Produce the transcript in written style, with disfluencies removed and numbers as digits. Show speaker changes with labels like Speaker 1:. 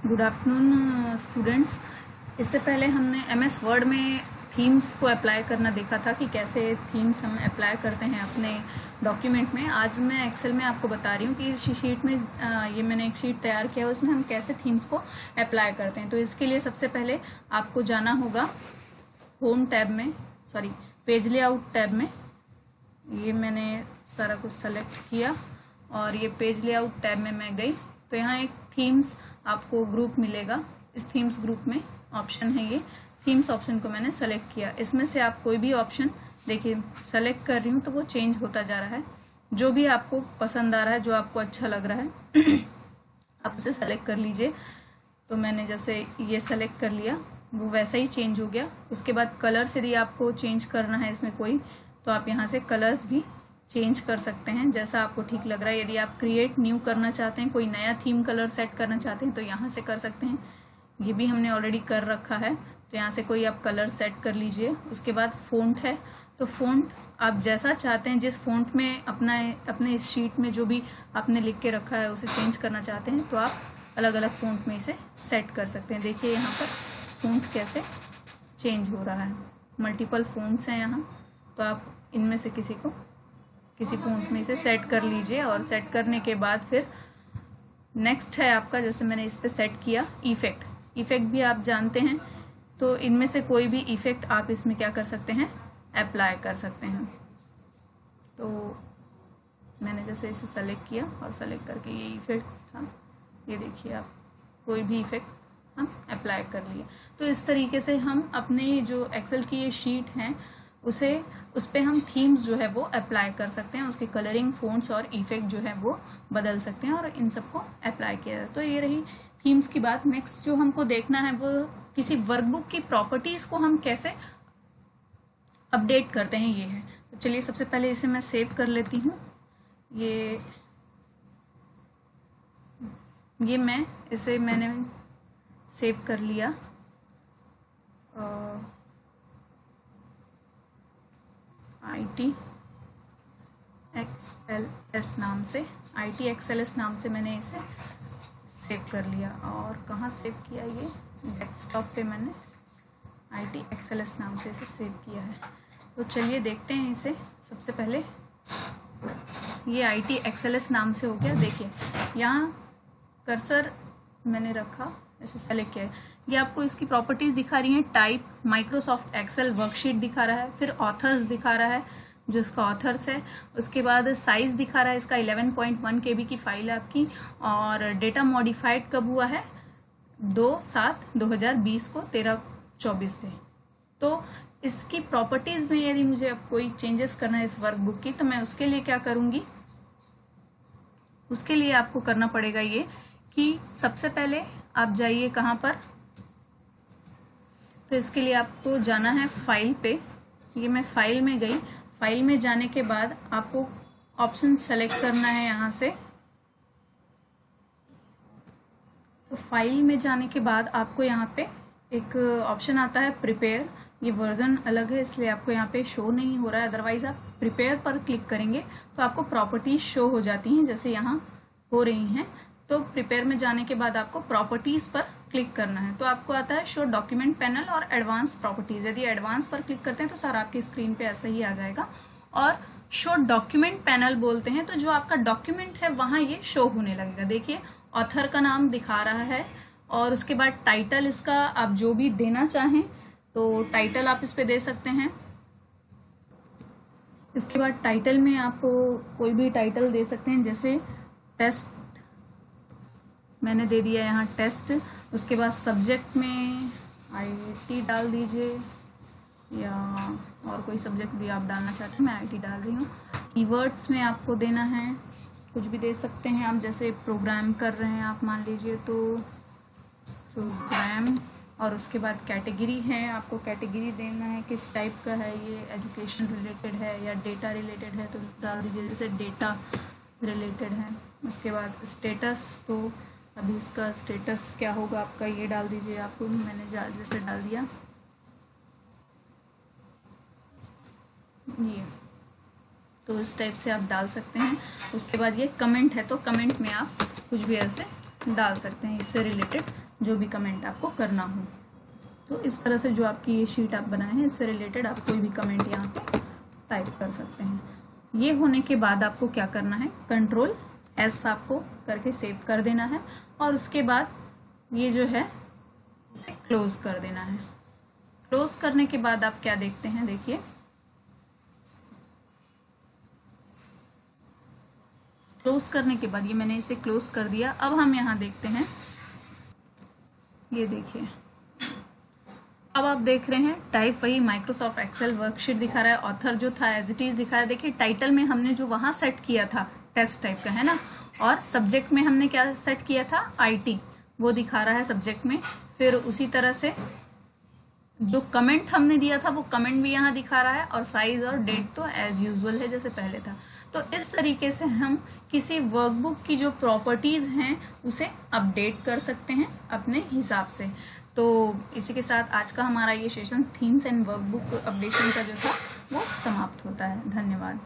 Speaker 1: Good afternoon students. इससे पहले हमने एमएस वर्ड में थीम्स को अप्लाई करना देखा था कि कैसे थीम्स हम अप्लाई करते हैं अपने डॉक्यूमेंट में। आज मैं एक्सेल में आपको बता रही हूँ कि इस शीट में ये मैंने एक शीट तैयार किया है, उसमें हम कैसे थीम्स को अप्लाई करते हैं। तो इसके लिए सबसे पहले आपको जाना होगा होम टैब में, सॉरी पेज लेआउट टैब में। ये मैंने सारा कुछ सेलेक्ट किया और ये पेज लेआउट टैब में मैं गई तो यहाँ एक थीम्स आपको ग्रुप मिलेगा। इस थीम्स ग्रुप में ऑप्शन है, ये थीम्स ऑप्शन को मैंने सेलेक्ट किया। इसमें से आप कोई भी ऑप्शन देखिए सेलेक्ट कर रही हूँ तो वो चेंज होता जा रहा है। जो भी आपको पसंद आ रहा है, जो आपको अच्छा लग रहा है आप उसे सेलेक्ट कर लीजिए। तो मैंने जैसे ये सेलेक्ट कर लिया, वो वैसा ही चेंज हो गया। उसके बाद कलर्स यदि आपको चेंज करना है इसमें कोई, तो आप यहाँ से कलर्स भी चेंज कर सकते हैं जैसा आपको ठीक लग रहा है। यदि आप क्रिएट न्यू करना चाहते हैं, कोई नया थीम कलर सेट करना चाहते हैं तो यहाँ से कर सकते हैं। ये भी हमने ऑलरेडी कर रखा है, तो यहाँ से कोई आप कलर सेट कर लीजिए। उसके बाद फ़ॉन्ट है, तो फ़ॉन्ट आप जैसा चाहते हैं, जिस फ़ॉन्ट में अपने इस शीट में जो भी आपने लिख के रखा है उसे चेंज करना चाहते हैं तो आप अलग अलग फ़ॉन्ट में इसे सेट कर सकते हैं। देखिए यहाँ पर फ़ॉन्ट कैसे चेंज हो रहा है। मल्टीपल फ़ॉन्ट्स हैं यहाँ, तो आप इनमें से किसी फ़ॉन्ट में इसे सेट कर लीजिए। और सेट करने के बाद फिर नेक्स्ट है आपका, जैसे मैंने इस पे सेट किया इफ़ेक्ट भी आप जानते हैं, तो इनमें से कोई भी इफ़ेक्ट आप इसमें क्या कर सकते हैं, अप्लाई कर सकते हैं। तो मैंने जैसे इसे सेलेक्ट किया और सेलेक्ट करके ये इफ़ेक्ट था, ये देखिए आप कोई भी इफ़ेक्ट हम अप्लाई कर लिए। तो इस तरीके से हम अपने जो एक्सेल की ये शीट हैं उस पे हम थीम्स जो है वो अप्लाई कर सकते हैं। उसके कलरिंग, फ़ॉन्ट्स और इफेक्ट जो है वो बदल सकते हैं और इन सबको अप्लाई किया जाए। तो ये रही थीम्स की बात। नेक्स्ट जो हमको देखना है वो किसी वर्कबुक की प्रॉपर्टीज को हम कैसे अपडेट करते हैं, ये है। तो चलिए सबसे पहले इसे मैं सेव कर लेती हूँ। ये मैंने सेव कर लिया। ITXLS नाम से मैंने इसे सेव कर लिया। और कहाँ सेव किया, ये डेस्कटॉप पे मैंने ITXLS नाम से इसे सेव किया है। तो चलिए देखते हैं इसे। सबसे पहले ये ITXLS नाम से हो गया। देखिए यहाँ कर्सर मैंने रखा, ऐसे सेलेक्ट किया है। ये आपको इसकी प्रॉपर्टीज दिखा रही हैं। टाइप माइक्रोसॉफ्ट एक्सेल वर्कशीट दिखा रहा है, फिर ऑथर्स दिखा रहा है जो इसका ऑथर्स है। उसके बाद साइज दिखा रहा है, इसका 11.1 KB की फाइल है आपकी। और डेटा मॉडिफाइड कब हुआ है, 2/7/2020 को 13/24 पे। तो इसकी प्रॉपर्टीज में यदि मुझे अब कोई चेंजेस करना है इस वर्कबुक की, तो मैं उसके लिए क्या करूंगी, उसके लिए आपको करना पड़ेगा ये कि सबसे पहले आप जाइए कहाँ पर, तो इसके लिए आपको जाना है फाइल पे। ये मैं फाइल में गई। फाइल में जाने के बाद आपको ऑप्शन सेलेक्ट करना है यहाँ से। तो फाइल में जाने के बाद आपको यहाँ पे एक ऑप्शन आता है प्रिपेयर। ये वर्जन अलग है इसलिए आपको यहाँ पे शो नहीं हो रहा है, अदरवाइज आप प्रिपेयर पर क्लिक करेंगे तो आपको प्रॉपर्टीज शो हो जाती हैं जैसे यहाँ हो रही हैं। तो प्रिपेयर में जाने के बाद आपको प्रॉपर्टीज पर क्लिक करना है। तो आपको आता है शो डॉक्यूमेंट पैनल और एडवांस प्रॉपर्टीज। यदि एडवांस पर क्लिक करते हैं तो सारा आपकी स्क्रीन पे ऐसा ही आ जाएगा। और शो डॉक्यूमेंट पैनल बोलते हैं तो जो आपका डॉक्यूमेंट है वहां ये शो होने लगेगा। देखिए ऑथर का नाम दिखा रहा है और उसके बाद टाइटल इसका आप जो भी देना चाहें तो टाइटल आप इस पे दे सकते हैं। इसके बाद टाइटल में आप कोई भी टाइटल दे सकते हैं, जैसे टेस्ट मैंने दे दिया यहाँ टेस्ट। उसके बाद सब्जेक्ट में IT डाल दीजिए या और कोई सब्जेक्ट भी आप डालना चाहते हैं, मैं IT डाल रही हूँ। कीवर्ड्स में आपको देना है, कुछ भी दे सकते हैं आप, जैसे प्रोग्राम कर रहे हैं आप मान लीजिए तो प्रोग्राम। और उसके बाद कैटेगरी है, आपको कैटेगरी देना है किस टाइप का है, ये एजुकेशन रिलेटेड है या डेटा रिलेटेड है तो डाल दीजिए, जैसे डेटा रिलेटेड है। उसके बाद स्टेटस, तो अभी इसका स्टेटस क्या होगा आपका, ये डाल दीजिए आप। मैंने जैसे डाल दिया ये, तो इस टाइप से आप डाल सकते हैं। उसके बाद ये कमेंट है तो कमेंट में आप कुछ भी ऐसे डाल सकते हैं इससे रिलेटेड जो भी कमेंट आपको करना हो। तो इस तरह से जो आपकी ये शीट आप बनाए हैं, इससे रिलेटेड आप कोई भी कमेंट यहाँ पे टाइप कर सकते हैं। ये होने के बाद आपको क्या करना है, Ctrl+S आपको करके सेव कर देना है और उसके बाद ये जो है इसे क्लोज कर देना है। क्लोज करने के बाद आप क्या देखते हैं, देखिए क्लोज करने के बाद ये मैंने इसे क्लोज कर दिया। अब हम यहाँ देखते हैं, ये देखिए अब आप देख रहे हैं टाइप वही माइक्रोसॉफ्ट एक्सेल वर्कशीट दिखा रहा है, ऑथर जो था एज इट इज दिखा रहा है। देखिए टाइटल में हमने जो वहां सेट किया था टेस्ट टाइप का है ना, और सब्जेक्ट में हमने क्या सेट किया था, IT, वो दिखा रहा है सब्जेक्ट में। फिर उसी तरह से जो कमेंट हमने दिया था वो कमेंट भी यहाँ दिखा रहा है, और साइज और डेट तो एज यूजुअल है जैसे पहले था। तो इस तरीके से हम किसी वर्कबुक की जो प्रॉपर्टीज हैं उसे अपडेट कर सकते हैं अपने हिसाब से। तो इसी के साथ आज का हमारा ये session themes and workbook updation का जो था वो समाप्त होता है। धन्यवाद।